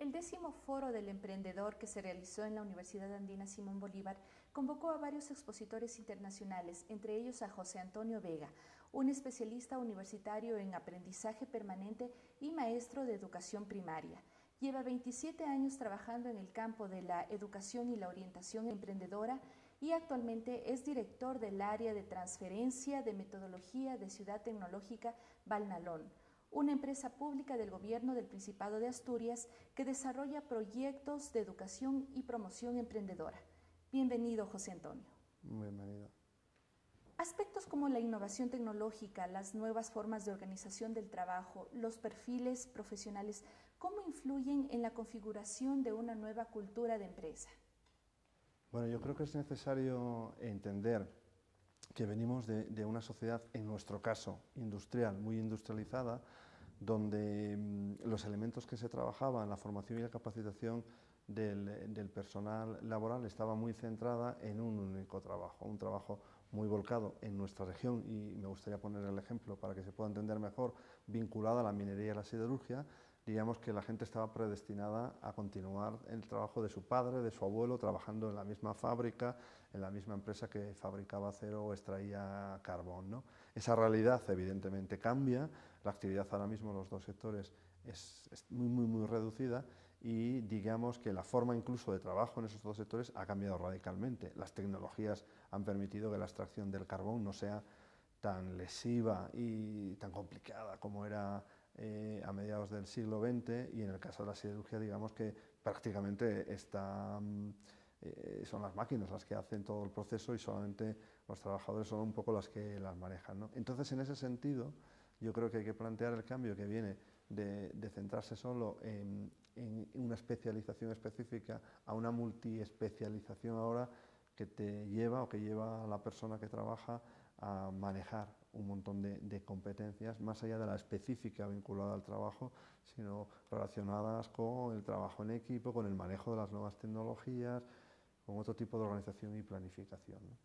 El 10º Foro del Emprendedor que se realizó en la Universidad Andina Simón Bolívar convocó a varios expositores internacionales, entre ellos a José Antonio Vega, un especialista universitario en aprendizaje permanente y maestro de educación primaria. Lleva 27 años trabajando en el campo de la educación y la orientación emprendedora y actualmente es director del área de transferencia de metodología de Ciudad Tecnológica Valnalón, una empresa pública del gobierno del Principado de Asturias que desarrolla proyectos de educación y promoción emprendedora. Bienvenido, José Antonio. Bienvenido. Aspectos como la innovación tecnológica, las nuevas formas de organización del trabajo, los perfiles profesionales, ¿cómo influyen en la configuración de una nueva cultura de empresa? Bueno, yo creo que es necesario entender que venimos de una sociedad, en nuestro caso, industrial, muy industrializada, donde los elementos que se trabajaban, la formación y la capacitación del personal laboral estaba muy centrada en un único trabajo, un trabajo muy volcado en nuestra región, y me gustaría poner el ejemplo para que se pueda entender mejor, vinculado a la minería y a la siderurgia. Digamos que la gente estaba predestinada a continuar el trabajo de su padre, de su abuelo, trabajando en la misma fábrica, en la misma empresa que fabricaba acero o extraía carbón, ¿no? Esa realidad evidentemente cambia, la actividad ahora mismo en los dos sectores es muy reducida, y digamos que la forma incluso de trabajo en esos dos sectores ha cambiado radicalmente. Las tecnologías han permitido que la extracción del carbón no sea tan lesiva y tan complicada como era a mediados del siglo XX, y en el caso de la siderurgia, digamos que prácticamente son las máquinas las que hacen todo el proceso y solamente los trabajadores son un poco las que las manejan, ¿no? Entonces, en ese sentido, yo creo que hay que plantear el cambio que viene de centrarse solo en una especialización específica a una multiespecialización ahora que te lleva, o que lleva a la persona que trabaja a manejar un montón de competencias, más allá de la específica vinculada al trabajo, sino relacionadas con el trabajo en equipo, con el manejo de las nuevas tecnologías, con otro tipo de organización y planificación, ¿no?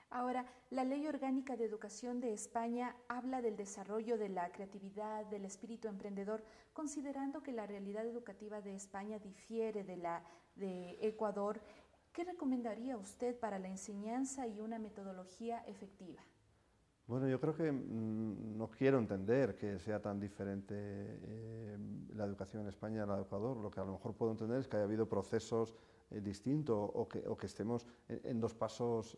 Ahora, la Ley Orgánica de Educación de España habla del desarrollo de la creatividad, del espíritu emprendedor, considerando que la realidad educativa de España difiere de la de Ecuador. ¿Qué recomendaría usted para la enseñanza y una metodología efectiva? Bueno, yo creo que no quiero entender que sea tan diferente la educación en España a la de Ecuador. Lo que a lo mejor puedo entender es que haya habido procesos distintos, o que estemos en dos pasos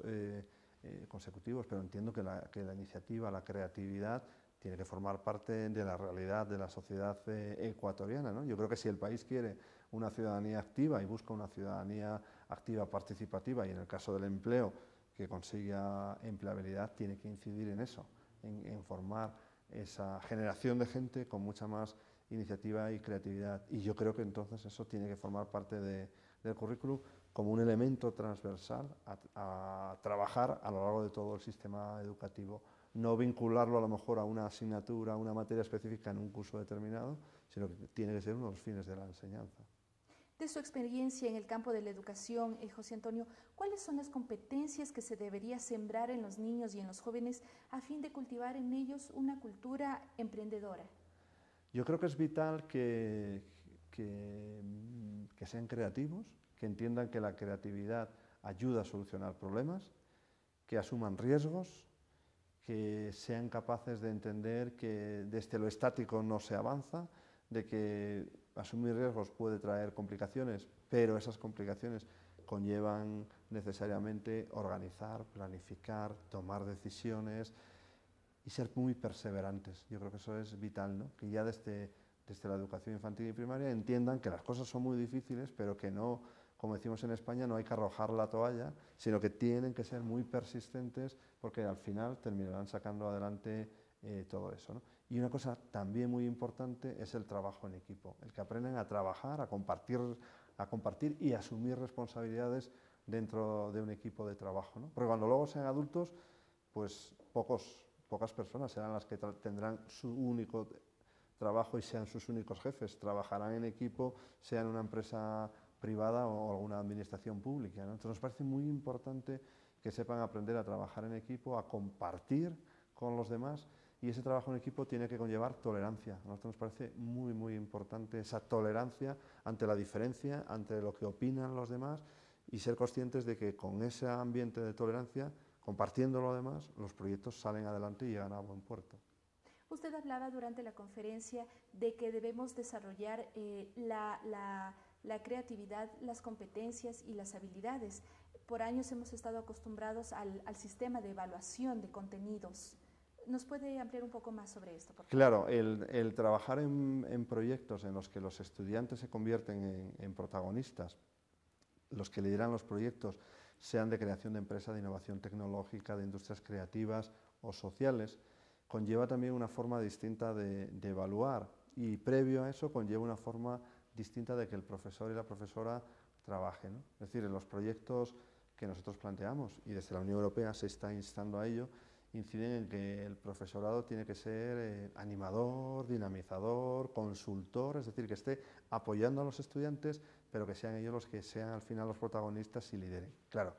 consecutivos, pero entiendo que la iniciativa, la creatividad, tiene que formar parte de la realidad de la sociedad ecuatoriana, ¿no? Yo creo que si el país quiere una ciudadanía activa y busca una ciudadanía activa participativa, y en el caso del empleo, que consiga empleabilidad, tiene que incidir en eso, en formar esa generación de gente con mucha más iniciativa y creatividad. Y yo creo que entonces eso tiene que formar parte del currículum como un elemento transversal a trabajar a lo largo de todo el sistema educativo. No vincularlo a lo mejor a una asignatura, a una materia específica en un curso determinado, sino que tiene que ser uno de los fines de la enseñanza. De su experiencia en el campo de la educación, José Antonio, ¿cuáles son las competencias que se debería sembrar en los niños y en los jóvenes a fin de cultivar en ellos una cultura emprendedora? Yo creo que es vital que sean creativos, que entiendan que la creatividad ayuda a solucionar problemas, que asuman riesgos, que sean capaces de entender que desde lo estático no se avanza, de que asumir riesgos puede traer complicaciones, pero esas complicaciones conllevan necesariamente organizar, planificar, tomar decisiones y ser muy perseverantes. Yo creo que eso es vital, ¿no? Que ya desde la educación infantil y primaria entiendan que las cosas son muy difíciles, pero que no, como decimos en España, no hay que arrojar la toalla, sino que tienen que ser muy persistentes, porque al final terminarán sacando adelante todo eso, ¿no? Y una cosa también muy importante es el trabajo en equipo, el que aprendan a trabajar, a compartir y asumir responsabilidades dentro de un equipo de trabajo, ¿no? Porque cuando luego sean adultos, pues pocas personas serán las que tendrán su único trabajo y sean sus únicos jefes. Trabajarán en equipo, sea en una empresa privada o alguna administración pública, ¿no? Entonces nos parece muy importante que sepan aprender a trabajar en equipo, a compartir con los demás y ese trabajo en equipo tiene que conllevar tolerancia. A nosotros nos parece muy, muy importante esa tolerancia ante la diferencia, ante lo que opinan los demás, y ser conscientes de que con ese ambiente de tolerancia, compartiendo lo demás, los proyectos salen adelante y llegan a buen puerto. Usted hablaba durante la conferencia de que debemos desarrollar la creatividad, las competencias y las habilidades. Por años hemos estado acostumbrados al sistema de evaluación de contenidos. ¿Nos puede ampliar un poco más sobre esto, por favor? Claro, el trabajar en proyectos en los que los estudiantes se convierten en protagonistas, los que lideran los proyectos, sean de creación de empresas, de innovación tecnológica, de industrias creativas o sociales, conlleva también una forma distinta de evaluar, y previo a eso conlleva una forma distinta de que el profesor y la profesora trabajen, ¿no? Es decir, en los proyectos que nosotros planteamos, y desde la Unión Europea se está instando a ello, inciden en que el profesorado tiene que ser animador, dinamizador, consultor, es decir, que esté apoyando a los estudiantes, pero que sean ellos los que sean al final los protagonistas y lideren. Claro,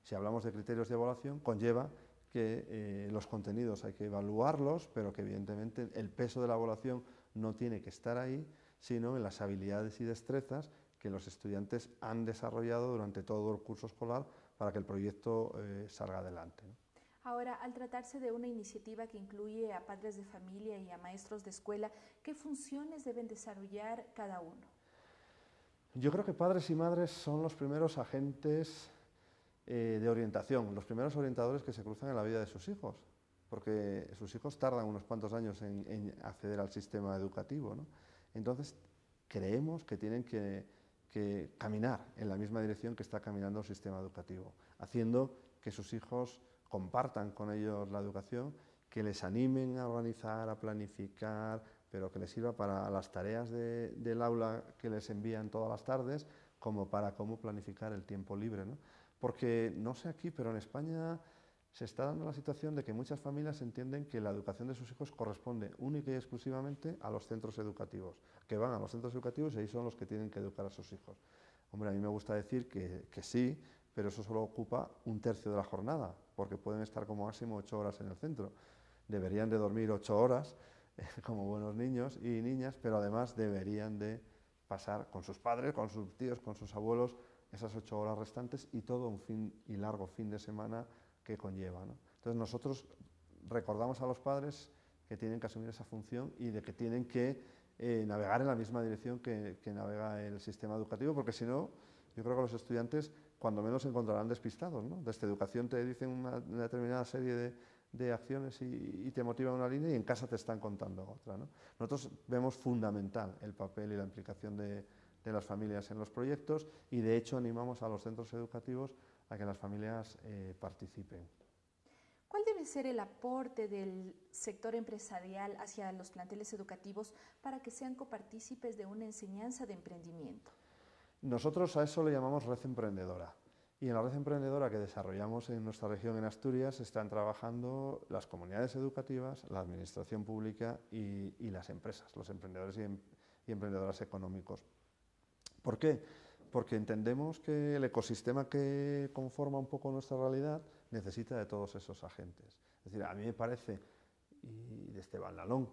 si hablamos de criterios de evaluación, conlleva que los contenidos hay que evaluarlos, pero que evidentemente el peso de la evaluación no tiene que estar ahí, sino en las habilidades y destrezas que los estudiantes han desarrollado durante todo el curso escolar para que el proyecto salga adelante, ¿no? Ahora, al tratarse de una iniciativa que incluye a padres de familia y a maestros de escuela, ¿qué funciones deben desarrollar cada uno? Yo creo que padres y madres son los primeros agentes de orientación, los primeros orientadores que se cruzan en la vida de sus hijos, porque sus hijos tardan unos cuantos años en acceder al sistema educativo, ¿no? Entonces, creemos que tienen que caminar en la misma dirección que está caminando el sistema educativo, haciendo que sus hijos compartan con ellos la educación, que les animen a organizar, a planificar, pero que les sirva para las tareas del aula que les envían todas las tardes, como para cómo planificar el tiempo libre, ¿no? Porque, no sé aquí, pero en España se está dando la situación de que muchas familias entienden que la educación de sus hijos corresponde única y exclusivamente a los centros educativos, que van a los centros educativos y ahí son los que tienen que educar a sus hijos. Hombre, a mí me gusta decir que sí, pero eso solo ocupa un tercio de la jornada, porque pueden estar como máximo 8 horas en el centro. Deberían de dormir 8 horas como buenos niños y niñas, pero además deberían de pasar con sus padres, con sus tíos, con sus abuelos, esas 8 horas restantes y todo un largo fin de semana que conlleva, ¿no? Entonces nosotros recordamos a los padres que tienen que asumir esa función y de que tienen que navegar en la misma dirección que navega el sistema educativo, porque si no, yo creo que los estudiantes cuando menos se encontrarán despistados, ¿no? Desde educación te dicen una determinada serie de acciones y te motivan una línea y en casa te están contando otra, ¿no? Nosotros vemos fundamental el papel y la implicación de las familias en los proyectos y de hecho animamos a los centros educativos a que las familias participen. ¿Cuál debe ser el aporte del sector empresarial hacia los planteles educativos para que sean copartícipes de una enseñanza de emprendimiento? Nosotros a eso le llamamos red emprendedora. Y en la red emprendedora que desarrollamos en nuestra región en Asturias están trabajando las comunidades educativas, la administración pública y las empresas, los emprendedores y emprendedoras económicos. ¿Por qué? Porque entendemos que el ecosistema que conforma un poco nuestra realidad necesita de todos esos agentes. Es decir, a mí me parece, y desde Vallalón,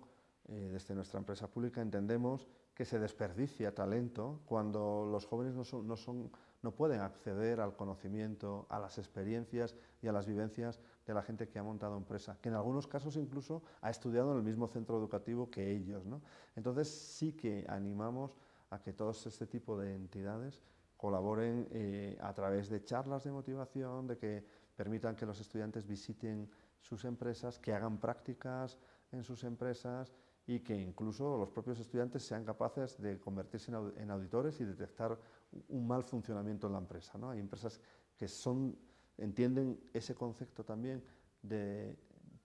desde nuestra empresa pública, entendemos que se desperdicia talento cuando los jóvenes no pueden acceder al conocimiento, a las experiencias y a las vivencias de la gente que ha montado empresa, que en algunos casos incluso ha estudiado en el mismo centro educativo que ellos, ¿no? Entonces sí que animamos a que todos este tipo de entidades colaboren a través de charlas de motivación, de que permitan que los estudiantes visiten sus empresas, que hagan prácticas en sus empresas y que incluso los propios estudiantes sean capaces de convertirse en auditores y detectar un mal funcionamiento en la empresa, ¿no? Hay empresas que entienden ese concepto también de...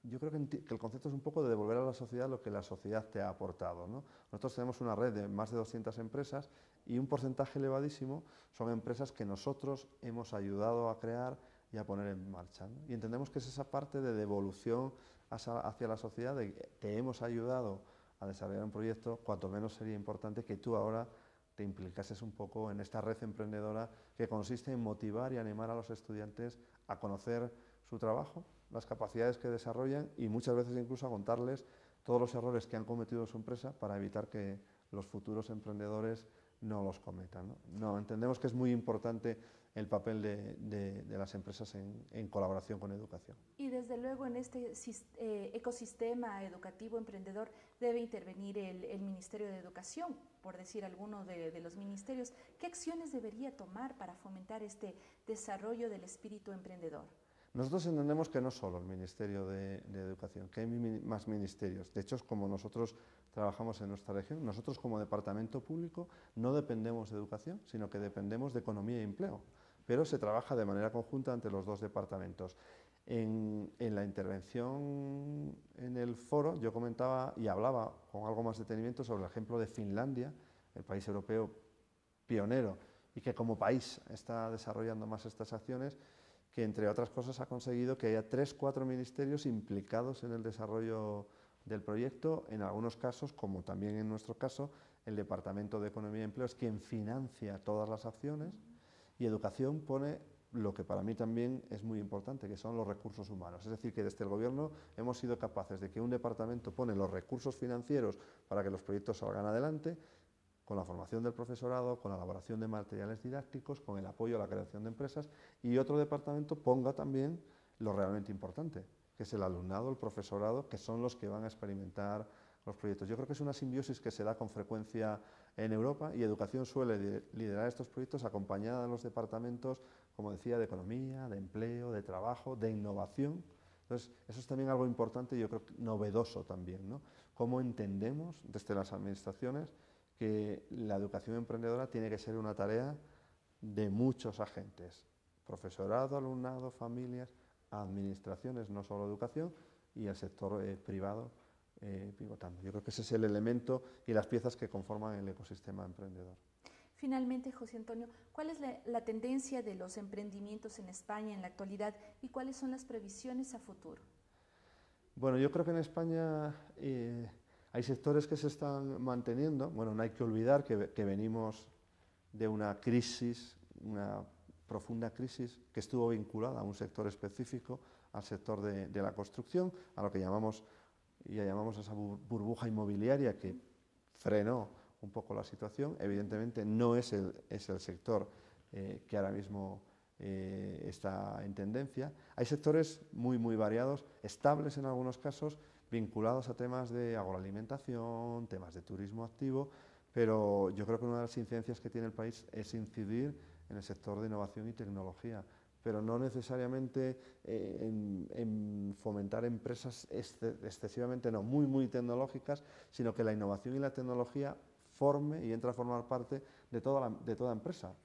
Yo creo que el concepto es un poco de devolver a la sociedad lo que la sociedad te ha aportado, ¿no? Nosotros tenemos una red de más de 200 empresas y un porcentaje elevadísimo son empresas que nosotros hemos ayudado a crear y a poner en marcha, ¿no? Y entendemos que es esa parte de devolución hacia la sociedad, de que te hemos ayudado a desarrollar un proyecto, cuanto menos sería importante que tú ahora te implicases un poco en esta red emprendedora que consiste en motivar y animar a los estudiantes a conocer su trabajo, las capacidades que desarrollan y muchas veces incluso a contarles todos los errores que han cometido en su empresa para evitar que los futuros emprendedores no los cometan, ¿no? No, entendemos que es muy importante el papel de las empresas en colaboración con educación. Y desde luego en este ecosistema educativo emprendedor debe intervenir el Ministerio de Educación, por decir alguno de los ministerios. ¿Qué acciones debería tomar para fomentar este desarrollo del espíritu emprendedor? Nosotros entendemos que no solo el Ministerio de Educación, que hay más ministerios. De hecho, es como nosotros trabajamos en nuestra región. Nosotros como departamento público no dependemos de educación, sino que dependemos de economía y empleo, pero se trabaja de manera conjunta entre los dos departamentos. En la intervención en el foro yo comentaba y hablaba con algo más detenimiento sobre el ejemplo de Finlandia, el país europeo pionero y que como país está desarrollando más estas acciones, que entre otras cosas ha conseguido que haya 3 o 4 ministerios implicados en el desarrollo del proyecto. En algunos casos, como también en nuestro caso, el Departamento de Economía y Empleo es quien financia todas las acciones y Educación pone lo que para mí también es muy importante, que son los recursos humanos. Es decir, que desde el Gobierno hemos sido capaces de que un departamento pone los recursos financieros para que los proyectos salgan adelante, con la formación del profesorado, con la elaboración de materiales didácticos, con el apoyo a la creación de empresas, y otro departamento ponga también lo realmente importante, que es el alumnado, el profesorado, que son los que van a experimentar los proyectos. Yo creo que es una simbiosis que se da con frecuencia en Europa y Educación suele liderar estos proyectos acompañada de los departamentos, como decía, de economía, de empleo, de trabajo, de innovación. Entonces, eso es también algo importante y yo creo que novedoso también, ¿no? Cómo entendemos desde las administraciones que la educación emprendedora tiene que ser una tarea de muchos agentes, profesorado, alumnado, familias, administraciones, no solo educación, y el sector privado pivotando. Yo creo que ese es el elemento y las piezas que conforman el ecosistema emprendedor. Finalmente, José Antonio, ¿cuál es la tendencia de los emprendimientos en España en la actualidad y cuáles son las previsiones a futuro? Bueno, yo creo que en España hay sectores que se están manteniendo. Bueno, no hay que olvidar que venimos de una crisis, una profunda crisis que estuvo vinculada a un sector específico, al sector de la construcción, a lo que llamamos esa burbuja inmobiliaria que frenó un poco la situación. Evidentemente no es el sector que ahora mismo está en tendencia. Hay sectores muy variados, estables en algunos casos, vinculados a temas de agroalimentación, temas de turismo activo, pero yo creo que una de las incidencias que tiene el país es incidir en el sector de innovación y tecnología, pero no necesariamente en fomentar empresas excesivamente, no, muy tecnológicas, sino que la innovación y la tecnología forme y entre a formar parte de toda empresa.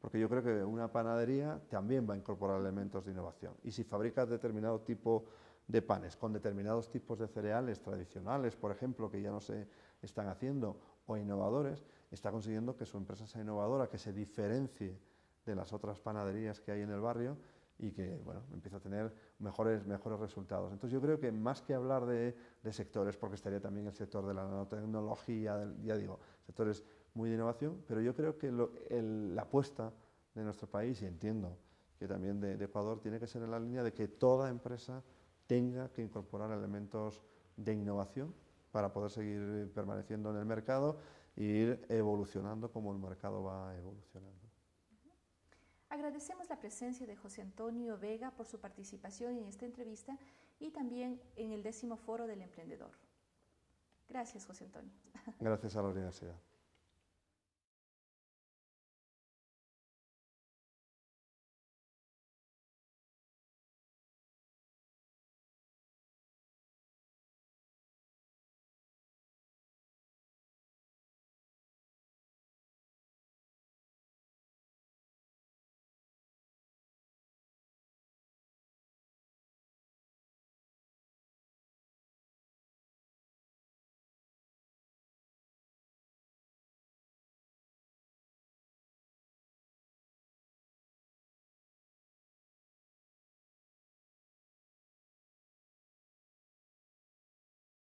Porque yo creo que una panadería también va a incorporar elementos de innovación. Y si fabrica determinado tipo de panes con determinados tipos de cereales tradicionales, por ejemplo, que ya no se están haciendo, o innovadores, está consiguiendo que su empresa sea innovadora, que se diferencie de las otras panaderías que hay en el barrio y que, bueno, empieza a tener mejores resultados. Entonces yo creo que más que hablar de sectores, porque estaría también el sector de la nanotecnología, ya digo, sectores muy de innovación, pero yo creo que la apuesta de nuestro país, y entiendo que también de Ecuador, tiene que ser en la línea de que toda empresa tenga que incorporar elementos de innovación para poder seguir permaneciendo en el mercado e ir evolucionando como el mercado va evolucionando. Agradecemos la presencia de José Antonio Vega por su participación en esta entrevista y también en el 10º Foro del Emprendedor. Gracias, José Antonio. Gracias a la universidad.